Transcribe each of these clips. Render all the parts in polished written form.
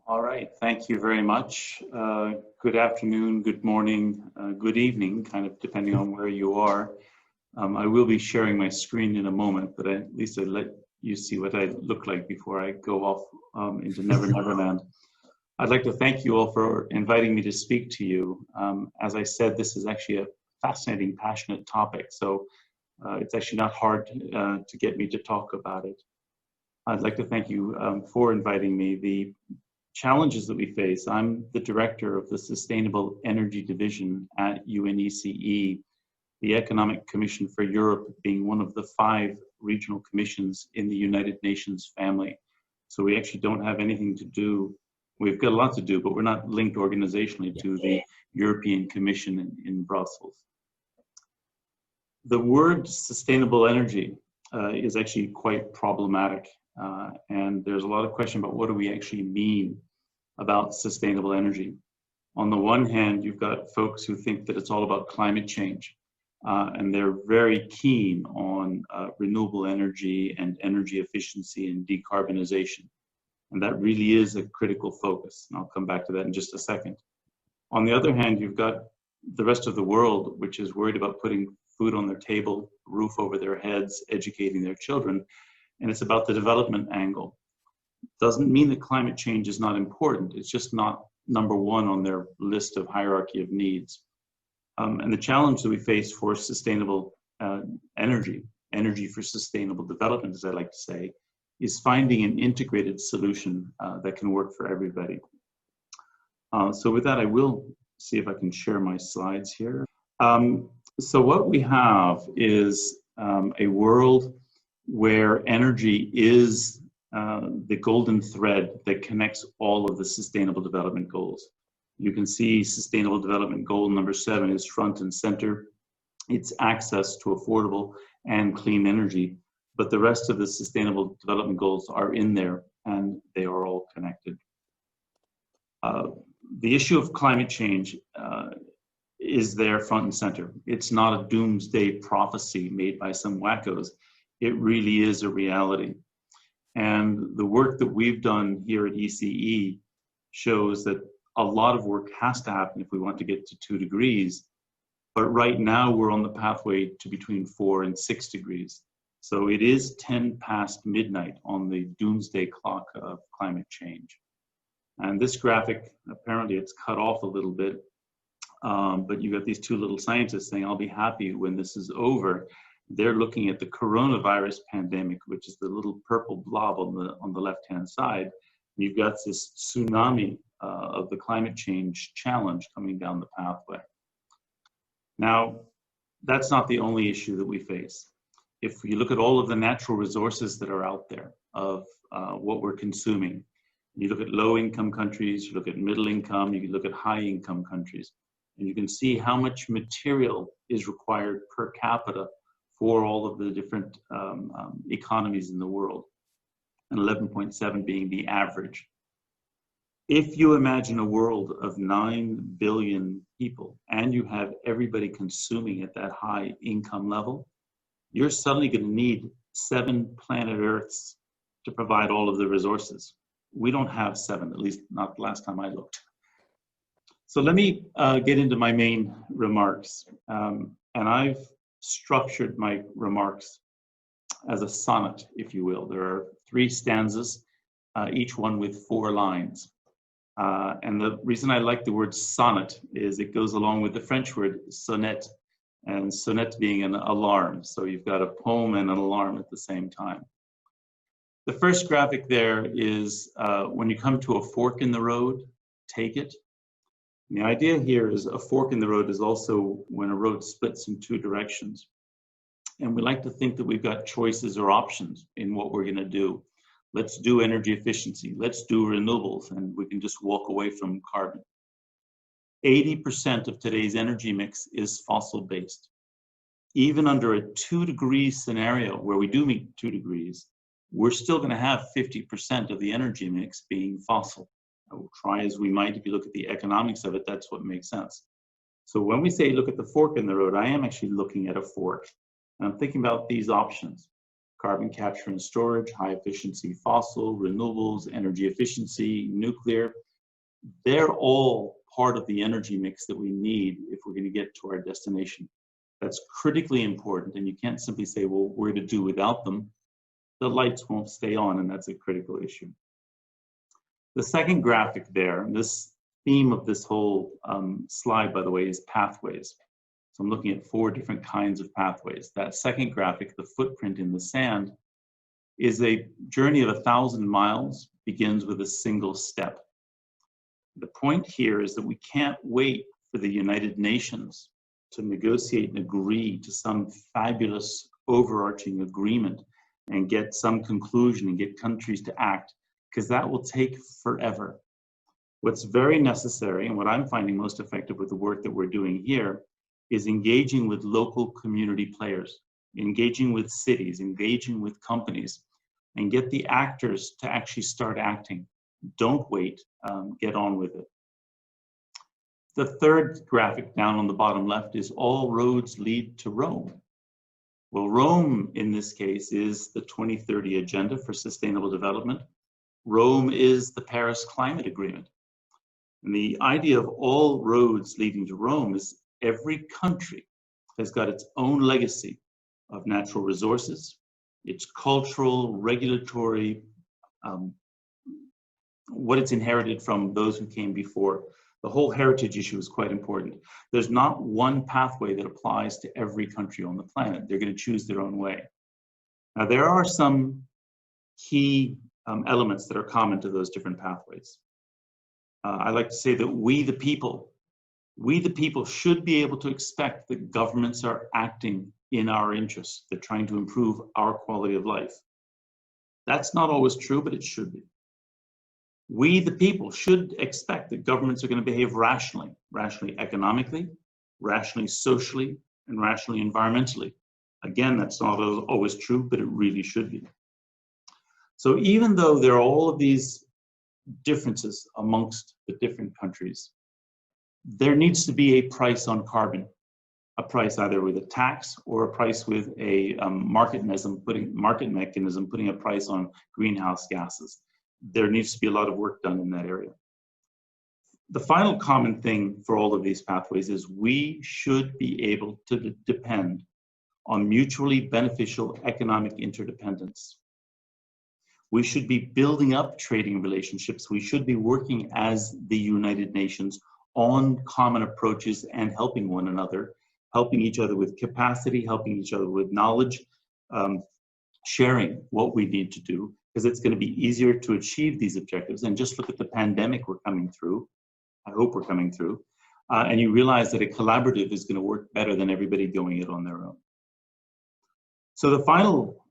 All right, thank you very much. Good afternoon, good morning, good evening, kind of depending on where you are. I will be sharing my screen in a moment, but at least I let you see what I look like before I go off into Neverland. I'd like to thank you all for inviting me to speak to you. As I said, this is actually a fascinating, passionate topic, so it's actually not hard to get me to talk about it. I'd like to thank you for inviting me. The challenges that we face, I'm the director of the Sustainable Energy Division at UNECE, the Economic Commission for Europe being one of the 5 regional commissions in the United Nations family. So we actually don't have anything to do, we've got a lot to do, but we're not linked organizationally to the European Commission in Brussels. The word sustainable energy is actually quite problematic. And there's a lot of question about what do we actually mean about sustainable energy. On the one hand, you've got folks who think that it's all about climate change, and they're very keen on renewable energy and energy efficiency and decarbonization. And that really is a critical focus. And I'll come back to that in just a second. On the other hand, you've got the rest of the world, which is worried about putting food on their table, roof over their heads, educating their children. And it's about the development angle. Doesn't mean that climate change is not important. It's just not number 1 on their list of hierarchy of needs. And the challenge that we face for sustainable energy for sustainable development, as I like to say, is finding an integrated solution that can work for everybody. So with that, I will see if I can share my slides here. So what we have is a world where energy is the golden thread that connects all of the Sustainable Development Goals. You can see Sustainable Development Goal number 7 is front and center. It's access to affordable and clean energy, but the rest of the Sustainable Development Goals are in there and they are all connected. The issue of climate change is there front and center. It's not a doomsday prophecy made by some wackos. It really is a reality. And the work that we've done here at ECE shows that a lot of work has to happen if we want to get to 2 degrees. But right now we're on the pathway to between 4 and 6 degrees. So it is 10 past midnight on the doomsday clock of climate change. And this graphic, apparently it's cut off a little bit, but you got these 2 little scientists saying, I'll be happy when this is over. They're looking at the coronavirus pandemic, which is the little purple blob on the left-hand side. You've got this tsunami of the climate change challenge coming down the pathway. Now, that's not the only issue that we face. If you look at all of the natural resources that are out there of what we're consuming, you look at low-income countries, you look at middle-income, you look at high-income countries, and you can see how much material is required per capita for all of the different economies in the world, and 11.7 being the average. If you imagine a world of 9 billion people and you have everybody consuming at that high income level, you're suddenly going to need 7 planet Earths to provide all of the resources. We don't have 7, at least not the last time I looked. So let me get into my main remarks. And I've structured my remarks as a sonnet, if you will. There are 3 stanzas, each one with 4 lines. And the reason I like the word sonnet is it goes along with the French word sonnet, and sonnet being an alarm. So you've got a poem and an alarm at the same time. The first graphic there is when you come to a fork in the road, take it. And the idea here is a fork in the road is also when a road splits in 2 directions. And we like to think that we've got choices or options in what we're going to do. Let's do energy efficiency. Let's do renewables, and we can just walk away from carbon. 80% of today's energy mix is fossil-based. Even under a 2 degree scenario where we do meet 2 degrees, we're still going to have 50% of the energy mix being fossil. We'll try as we might, if you look at the economics of it, that's what makes sense. So when we say look at the fork in the road, I am actually looking at a fork. And I'm thinking about these options. carbon capture and storage, high efficiency fossil, renewables, energy efficiency, nuclear. They're all part of the energy mix that we need if we're going to get to our destination. That's critically important, and you can't simply say, well, we're to do without them. The lights won't stay on, and that's a critical issue. The second graphic there, this theme of this whole slide, by the way, is pathways. So I'm looking at 4 different kinds of pathways. That second graphic, the footprint in the sand, is a journey of 1,000 miles, begins with a single step. The point here is that we can't wait for the United Nations to negotiate and agree to some fabulous overarching agreement and get some conclusion and get countries to act, because that will take forever. What's very necessary, and what I'm finding most effective with the work that we're doing here, is engaging with local community players, engaging with cities, engaging with companies, and get the actors to actually start acting. Don't wait, get on with it. The third graphic down on the bottom left is all roads lead to Rome. Well, Rome in this case is the 2030 Agenda for Sustainable Development. Rome is the Paris Climate Agreement. And the idea of all roads leading to Rome is every country has got its own legacy of natural resources, its cultural, regulatory, what it's inherited from those who came before. The whole heritage issue is quite important. There's not one pathway that applies to every country on the planet. They're going to choose their own way. Now, there are some key elements that are common to those different pathways. I like to say that we the people should be able to expect that governments are acting in our interests. They're trying to improve our quality of life. That's not always true, but it should be. We the people should expect that governments are going to behave rationally economically, rationally socially, and rationally environmentally. Again, that's not always true, but it really should be. So even though there are all of these differences amongst the different countries, there needs to be a price on carbon, a price either with a tax or a price with a market mechanism, putting a price on greenhouse gases. There needs to be a lot of work done in that area. The final common thing for all of these pathways is we should be able to depend on mutually beneficial economic interdependence. We should be building up trading relationships. We should be working as the United Nations on common approaches and helping one another, helping each other with capacity, helping each other with knowledge, sharing what we need to do, because it's going to be easier to achieve these objectives. And just look at the pandemic we're coming through. I hope we're coming through. And you realize that a collaborative is going to work better than everybody going it on their own. So the final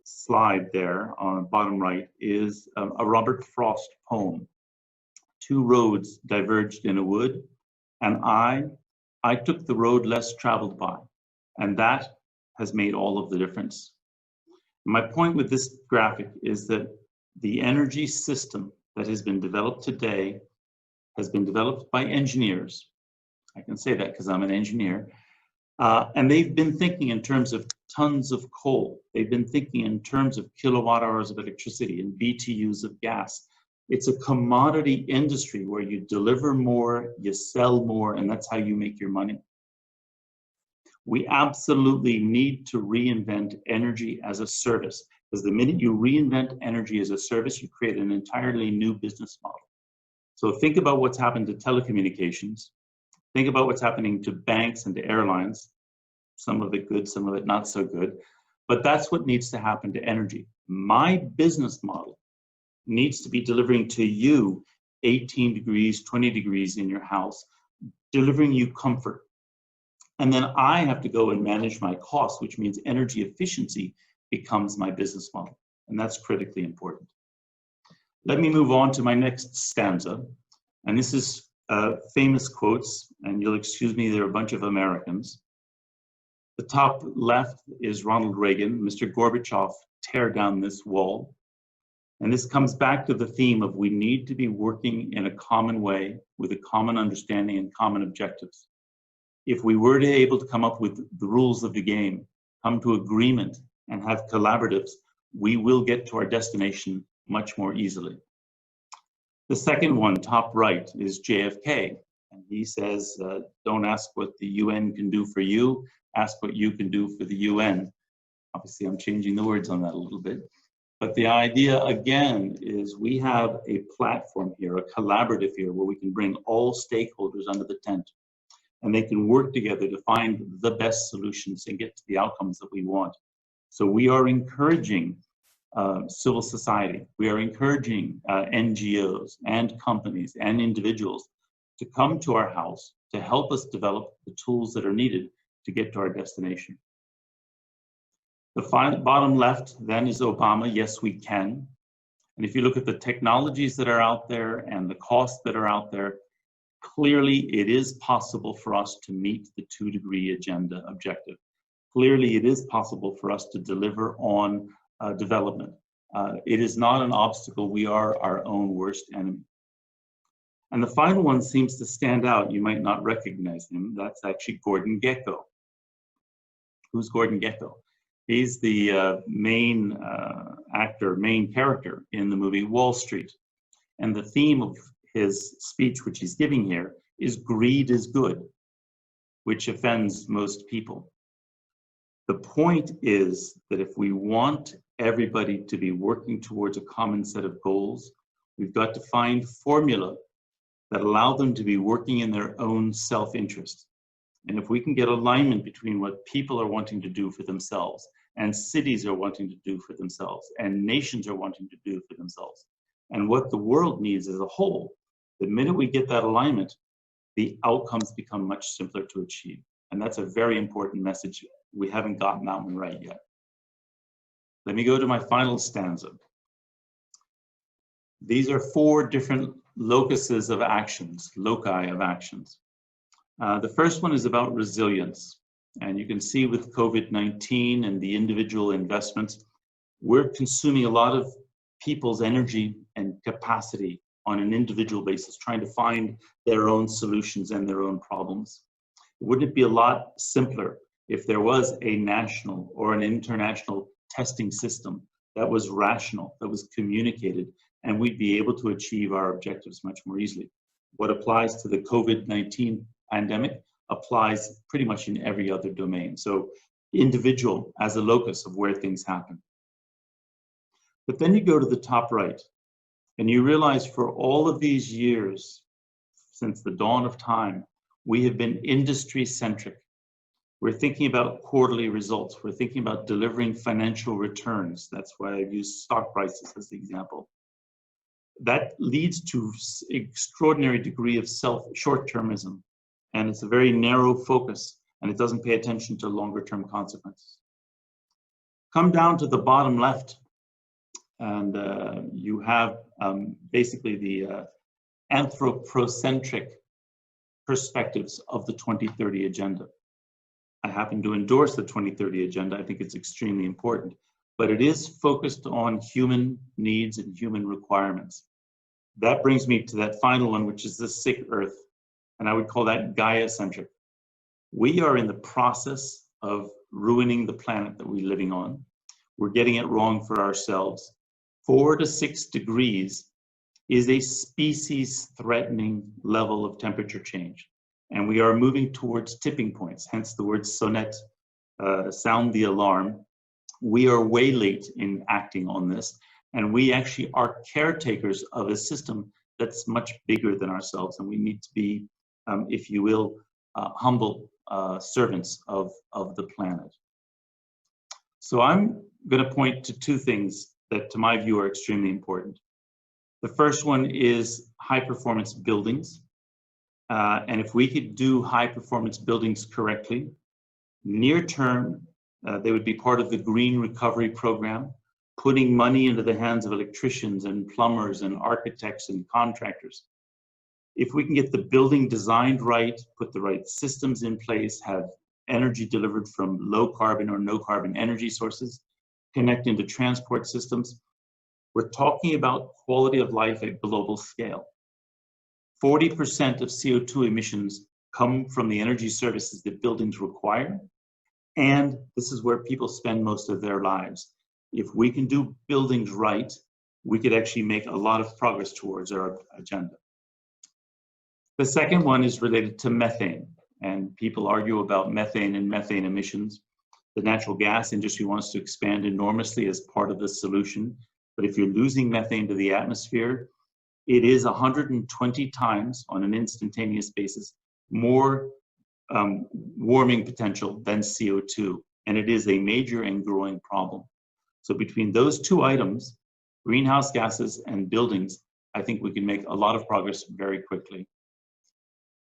slide there on the bottom right is a Robert Frost poem. 2 roads diverged in a wood, and I took the road less traveled by, and that has made all of the difference. My point with this graphic is that the energy system that has been developed today has been developed by engineers. I can say that because I'm an engineer. And they've been thinking in terms of tons of coal. They've been thinking in terms of kilowatt hours of electricity and BTUs of gas. It's a commodity industry where you deliver more, you sell more, and that's how you make your money. We absolutely need to reinvent energy as a service, because the minute you reinvent energy as a service, you create an entirely new business model. So think about what's happened to telecommunications. Think about what's happening to banks and to airlines. Some of it good, some of it not so good. But that's what needs to happen to energy. My business model needs to be delivering to you 18 degrees, 20 degrees in your house, delivering you comfort. And then I have to go and manage my costs, which means energy efficiency becomes my business model. And that's critically important. Let me move on to my next stanza. And this is famous quotes, and you'll excuse me, they're a bunch of Americans. The top left is Ronald Reagan, Mr. Gorbachev, tear down this wall. And this comes back to the theme of we need to be working in a common way with a common understanding and common objectives. If we were to able to come up with the rules of the game, come to agreement and have collaboratives, we will get to our destination much more easily. The second one, top right, is JFK. And he says, don't ask what the UN can do for you, ask what you can do for the UN. Obviously, I'm changing the words on that a little bit. But the idea, again, is we have a platform here, a collaborative here, where we can bring all stakeholders under the tent. And they can work together to find the best solutions and get to the outcomes that we want. So we are encouraging civil society. We are encouraging NGOs and companies and individuals to come to our house to help us develop the tools that are needed to get to our destination. The bottom left then is Obama, yes, we can. And if you look at the technologies that are out there and the costs that are out there, clearly it is possible for us to meet the 2-degree agenda objective. Clearly it is possible for us to deliver on development. It is not an obstacle. We are our own worst enemy. And the final one seems to stand out. You might not recognize him. That's actually Gordon Gekko. Who's Gordon Gekko? He's the main character in the movie Wall Street. And the theme of his speech, which he's giving here, is greed is good, which offends most people. The point is that if we want everybody to be working towards a common set of goals, we've got to find formula that allow them to be working in their own self-interest. And if we can get alignment between what people are wanting to do for themselves, and cities are wanting to do for themselves, and nations are wanting to do for themselves, and what the world needs as a whole, the minute we get that alignment, the outcomes become much simpler to achieve. And that's a very important message. We haven't gotten that one right yet. Let me go to my final stanza. These are 4 different locuses of actions, loci of actions. The first one is about resilience. And you can see with COVID-19 and the individual investments, we're consuming a lot of people's energy and capacity on an individual basis, trying to find their own solutions and their own problems. Wouldn't it be a lot simpler if there was a national or an international testing system that was rational, that was communicated, and we'd be able to achieve our objectives much more easily? What applies to the COVID-19 pandemic applies pretty much in every other domain. So individual as a locus of where things happen. But then you go to the top right and you realize for all of these years, since the dawn of time, we have been industry centric. We're thinking about quarterly results. We're thinking about delivering financial returns. That's why I've used stock prices as the example. That leads to extraordinary degree of short-termism. And it's a very narrow focus, and it doesn't pay attention to longer-term consequences. Come down to the bottom left, and you have basically the anthropocentric perspectives of the 2030 agenda. I happen to endorse the 2030 agenda. I think it's extremely important, but it is focused on human needs and human requirements. That brings me to that final one, which is the sick earth. And I would call that Gaia-centric. We are in the process of ruining the planet that we're living on. We're getting it wrong for ourselves. 4 to 6 degrees is a species-threatening level of temperature change. And we are moving towards tipping points, hence the word sonnet, sound the alarm. We are way late in acting on this, and we actually are caretakers of a system that's much bigger than ourselves, and we need to be, if you will, humble servants of the planet. So I'm going to point to 2 things that, to my view, are extremely important. The first one is high-performance buildings. And if we could do high-performance buildings correctly, near term, they would be part of the Green Recovery Program, putting money into the hands of electricians and plumbers and architects and contractors. If we can get the building designed right, put the right systems in place, have energy delivered from low carbon or no carbon energy sources, connect into transport systems, we're talking about quality of life at global scale. 40% of CO2 emissions come from the energy services that buildings require. And this is where people spend most of their lives. If we can do buildings right, we could actually make a lot of progress towards our agenda. The second one is related to methane, and people argue about methane and methane emissions. The natural gas industry wants to expand enormously as part of the solution, but if you're losing methane to the atmosphere, it is 120 times on an instantaneous basis more warming potential than CO2, and it is a major and growing problem. So between those two items, greenhouse gases and buildings, I think we can make a lot of progress very quickly.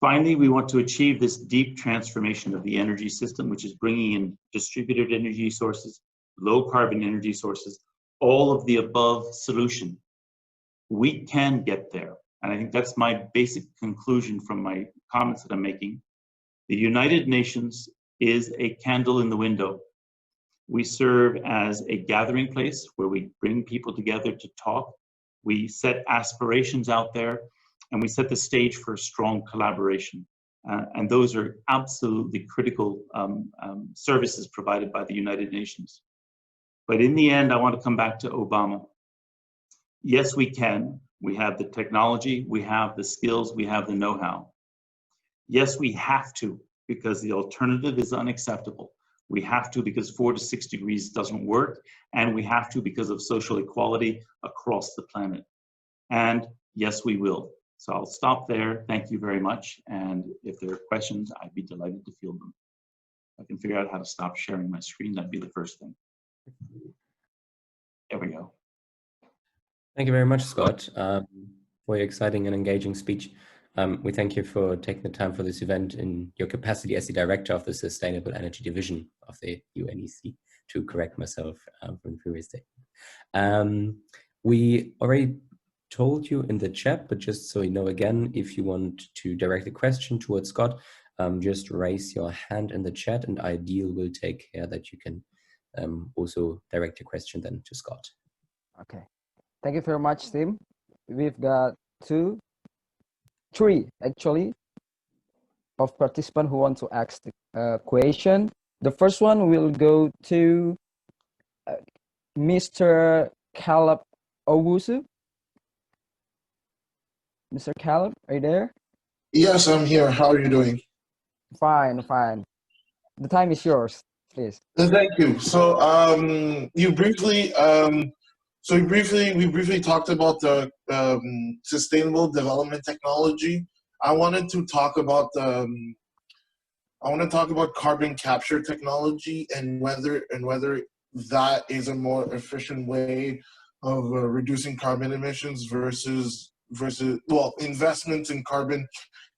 Finally, we want to achieve this deep transformation of the energy system, which is bringing in distributed energy sources, low carbon energy sources, all of the above solution. We can get there. And I think that's my basic conclusion from my comments that I'm making. The United Nations is a candle in the window. We serve as a gathering place where we bring people together to talk. We set aspirations out there, and we set the stage for strong collaboration. And those are absolutely critical services provided by the United Nations. But in the end, I want to come back to Obama. Yes, we can. We have the technology, we have the skills, we have the know-how. Yes, we have to, because the alternative is unacceptable. We have to because 4 to 6 degrees doesn't work, and we have to because of social equality across the planet. And yes, we will. So I'll stop there. Thank you very much. And if there are questions, I'd be delighted to field them. If I can figure out how to stop sharing my screen, that'd be the first thing. There we go. Thank you very much, Scott, for your exciting and engaging speech. We thank you for taking the time for this event in your capacity as the director of the Sustainable Energy Division of the UNECE, to correct myself from the previous statement. We already told you in the chat, but just so you know again, if you want to direct a question towards Scott, just raise your hand in the chat and Ideal will take care that you can also direct your question then to Scott. Okay. Thank you very much, Tim. We've got 3 actually of participants who want to ask the question. The first one will go to Mr. Caleb Owusu. Mr. Caleb, are you there? Yes, I'm here. How are you doing? Fine, fine. The time is yours, please. Thank you. So we briefly talked about the sustainable development technology. I wanted to talk about carbon capture technology and whether that is a more efficient way of reducing carbon emissions versus investments in carbon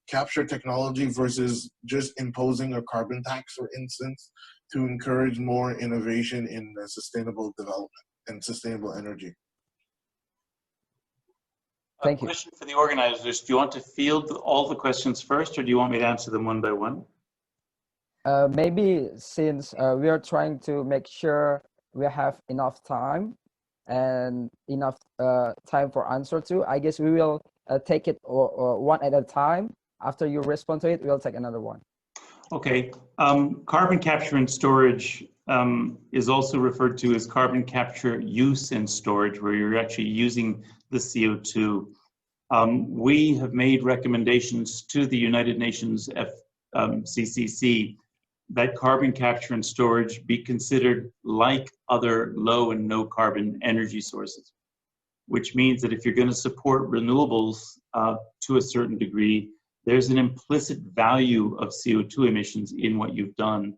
capture technology versus just imposing a carbon tax, for instance, to encourage more innovation in sustainable development and sustainable energy. Thank you. Question for the organizers. Do you want to field all the questions first, or do you want me to answer them one by one? Maybe since we are trying to make sure we have enough time and enough time for answer to, I guess we will take it one at a time. After you respond to it, we'll take another one. Okay. Carbon capture and storage is also referred to as carbon capture use and storage, where you're actually using the CO2. We have made recommendations to the United Nations FCCC that carbon capture and storage be considered like other low and no carbon energy sources, which means that if you're going to support renewables to a certain degree, there's an implicit value of CO2 emissions in what you've done.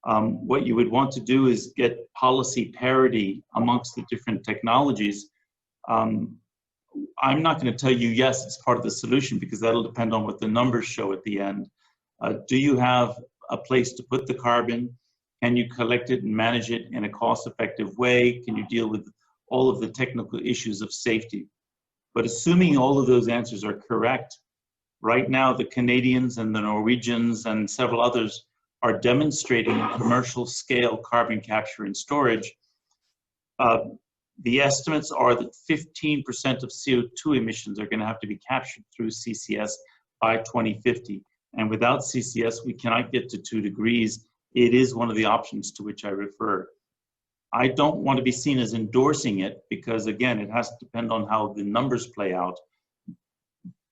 What you would want to do is get policy parity amongst the different technologies. I'm not going to tell you, yes, it's part of the solution, because that'll depend on what the numbers show at the end. Do you have a place to put the carbon? Can you collect it and manage it in a cost-effective way? Can you deal with all of the technical issues of safety? But assuming all of those answers are correct, right now the Canadians and the Norwegians and several others are demonstrating commercial scale carbon capture and storage. The estimates are that 15% of CO2 emissions are going to have to be captured through CCS by 2050. And without CCS, we cannot get to 2 degrees it is one of the options to which I refer. I don't want to be seen as endorsing it because, again, it has to depend on how the numbers play out.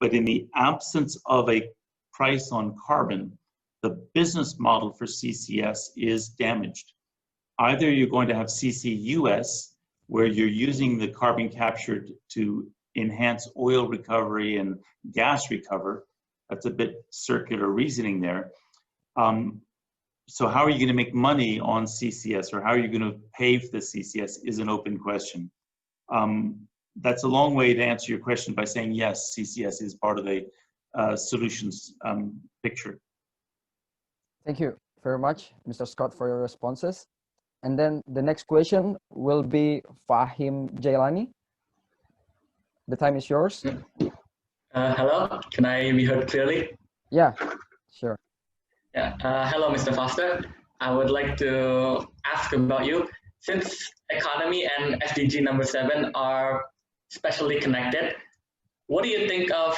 But in the absence of a price on carbon, the business model for CCS is damaged. Either you're going to have CCUS, where you're using the carbon captured to enhance oil recovery and gas recover. That's a bit circular reasoning there. So how are you going to make money on CCS, or how are you going to pay for the CCS is an open question. That's a long way to answer your question by saying yes, CCS is part of the solutions picture. Thank you very much, Mr. Scott, for your responses. And then the next question will be Fahim Jailani. The time is yours. Hello, can I be heard clearly? Yeah, sure. Yeah. Hello, Mr. Foster. I would like to ask about you. Since economy and SDG number 7 are specially connected, what do you think of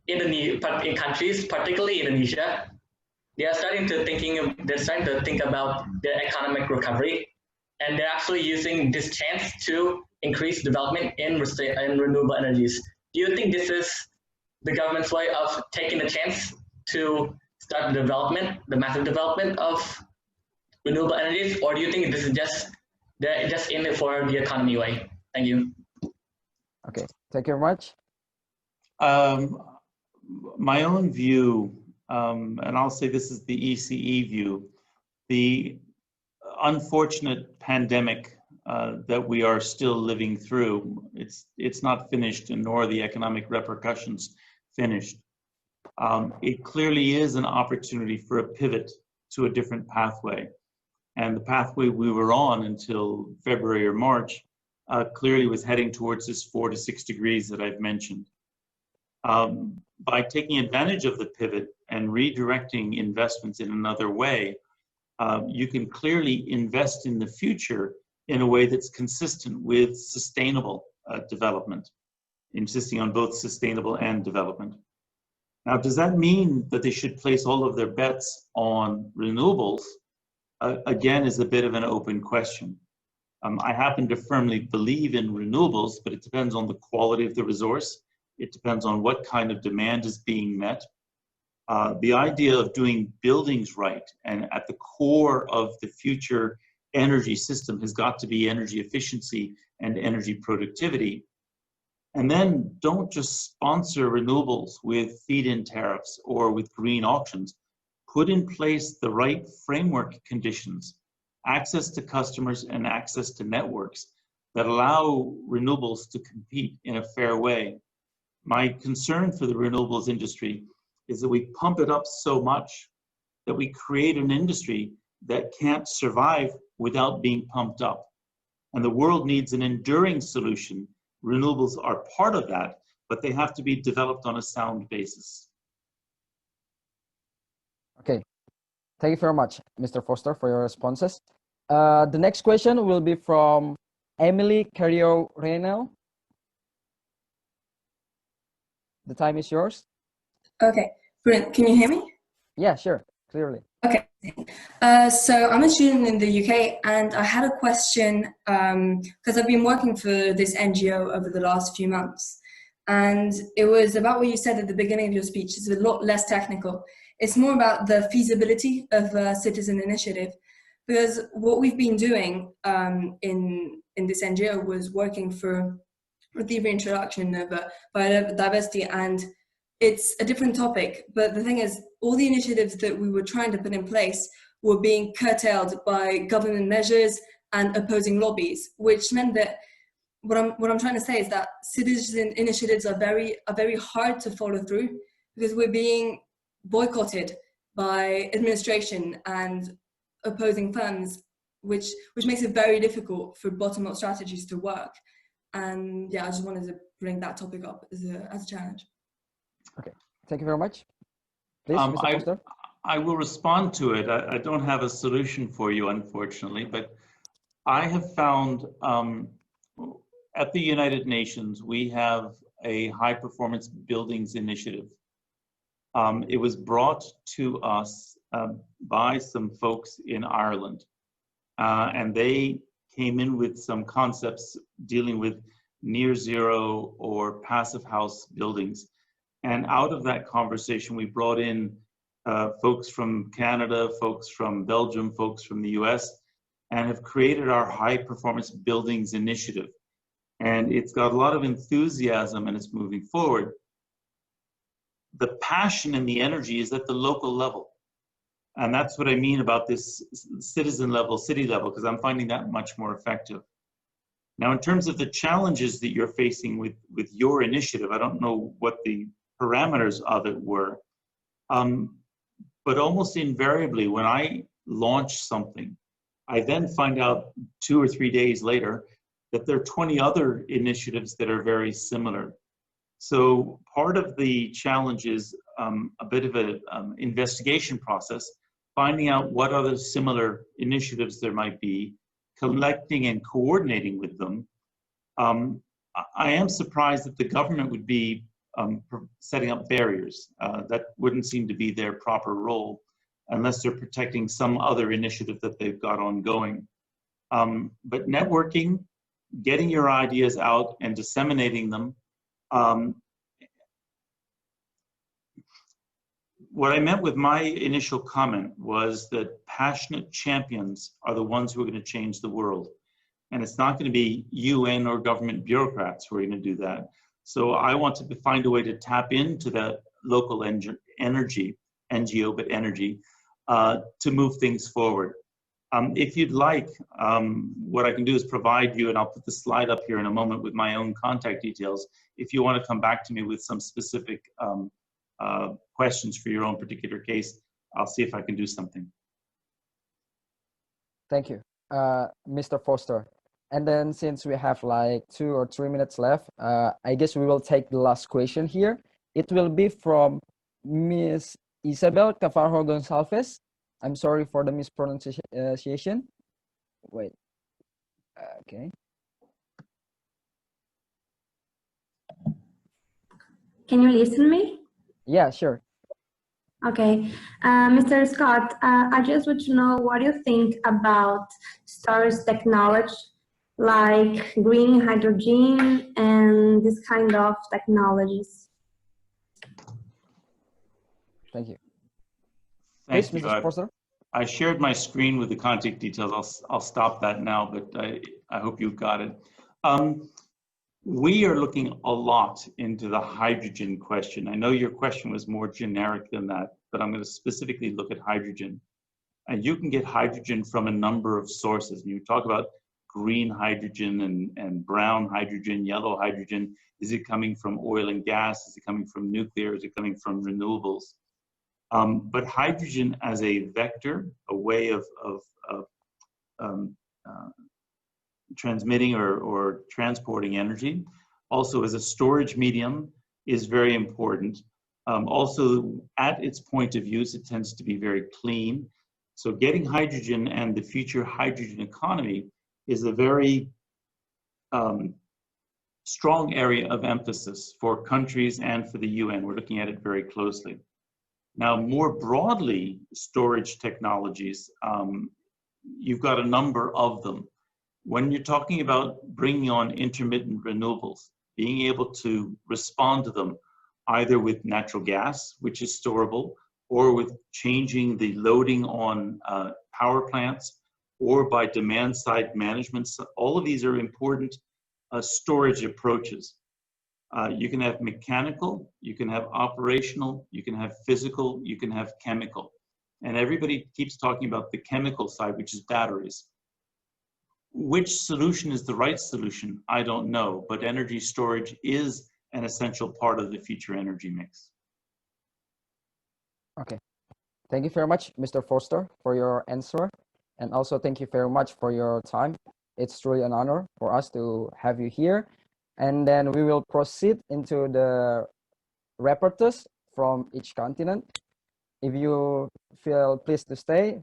in countries, particularly Indonesia? They're starting to think about their economic recovery, and they're actually using this chance to increase development in renewable energies. Do you think this is the government's way of taking the chance to start the massive development of renewable energies, or do you think this is they're just in it for the economy way? Thank you. Okay, thank you very much. My own view, and I'll say this is the ECE view, the unfortunate pandemic that we are still living through, it's not finished, and nor the economic repercussions finished. It clearly is an opportunity for a pivot to a different pathway. And the pathway we were on until February or March clearly was heading towards this 4 to 6 degrees that I've mentioned. By taking advantage of the pivot and redirecting investments in another way, you can clearly invest in the future in a way that's consistent with sustainable development, insisting on both sustainable and development. Now, does that mean that they should place all of their bets on renewables? Again, is a bit of an open question. I happen to firmly believe in renewables, but it depends on the quality of the resource. It depends on what kind of demand is being met. The idea of doing buildings right and at the core of the future energy system has got to be energy efficiency and energy productivity. And then don't just sponsor renewables with feed-in tariffs or with green auctions. Put in place the right framework conditions, access to customers and access to networks that allow renewables to compete in a fair way. My concern for the renewables industry is that we pump it up so much that we create an industry that can't survive without being pumped up. And the world needs an enduring solution. Renewables are part of that, but they have to be developed on a sound basis. Okay, thank you very much, Mr. Foster, for your responses. The next question will be from Emily Carrillo-Reynel. The time is yours. Okay, brilliant. Can you hear me? Yeah, sure, clearly. Okay. So I'm a student in the UK, and I had a question because I've been working for this NGO over the last few months. And it was about what you said at the beginning of your speech. It's a lot less technical. It's more about the feasibility of a citizen initiative. Because what we've been doing in this NGO was working with the reintroduction of biodiversity, and it's a different topic. But the thing is, all the initiatives that we were trying to put in place were being curtailed by government measures and opposing lobbies, which meant that what I'm trying to say is that citizen initiatives are very hard to follow through because we're being boycotted by administration and opposing firms, which makes it very difficult for bottom-up strategies to work. And yeah, I just wanted to bring that topic up as a challenge. Okay, thank you very much. Please, Mr. Foster. I will respond to it. I don't have a solution for you, unfortunately, but I have found at the United Nations, we have a high performance buildings initiative. It was brought to us by some folks in Ireland. And they came in with some concepts dealing with near zero or passive house buildings. And out of that conversation, we brought in folks from Canada, folks from Belgium, folks from the US, and have created our high performance buildings initiative. And it's got a lot of enthusiasm and it's moving forward. The passion and the energy is at the local level. And that's what I mean about this citizen level, city level, because I'm finding that much more effective. Now, in terms of the challenges that you're facing with your initiative, I don't know what the parameters of it were, but almost invariably when I launch something, I then find out 2 or 3 days later that there are 20 other initiatives that are very similar. So part of the challenge is a bit of an investigation process, finding out what other similar initiatives there might be, collecting and coordinating with them. I am surprised that the government would be setting up barriers. That wouldn't seem to be their proper role unless they're protecting some other initiative that they've got ongoing. But networking, getting your ideas out and disseminating them. What I meant with my initial comment was that passionate champions are the ones who are going to change the world. And it's not going to be UN or government bureaucrats who are going to do that. So I want to find a way to tap into that local energy, NGO, but energy, to move things forward. If you'd like, what I can do is provide you, and I'll put the slide up here in a moment with my own contact details. If you want to come back to me with some specific questions for your own particular case, I'll see if I can do something. Thank you, Mr. Foster. And then since we have like 2 or 3 minutes left, I guess we will take the last question here. It will be from Miss Isabel Cafarro Gonçalves. I'm sorry for the mispronunciation. Wait, okay. Can you listen to me? Yeah, sure. Okay, Mr. Scott, I just want to know what you think about storage technology like green hydrogen and this kind of technologies. Thank you. Thank you. Mr. Foster. I shared my screen with the contact details. I'll stop that now, but I hope you've got it. We are looking a lot into the hydrogen question. I know your question was more generic than that, but I'm going to specifically look at hydrogen. And you can get hydrogen from a number of sources. And you talk about green hydrogen and brown hydrogen, yellow hydrogen. Is it coming from oil and gas? Is it coming from nuclear? Is it coming from renewables? But hydrogen as a vector, a way of transmitting or transporting energy, also as a storage medium, is very important. Also, at its point of use, it tends to be very clean. So getting hydrogen and the future hydrogen economy is a very strong area of emphasis for countries and for the UN. We're looking at it very closely. Now, more broadly, storage technologies, you've got a number of them. When you're talking about bringing on intermittent renewables, being able to respond to them either with natural gas, which is storable, or with changing the loading on power plants, or by demand side management, all of these are important storage approaches. You can have mechanical, you can have operational, you can have physical, you can have chemical. And everybody keeps talking about the chemical side, which is batteries. Which solution is the right solution? I don't know, but energy storage is an essential part of the future energy mix. Okay. Thank you very much, Mr. Foster, for your answer. And also thank you very much for your time. It's truly an honor for us to have you here. And then we will proceed into the reporters from each continent. If you feel pleased to stay,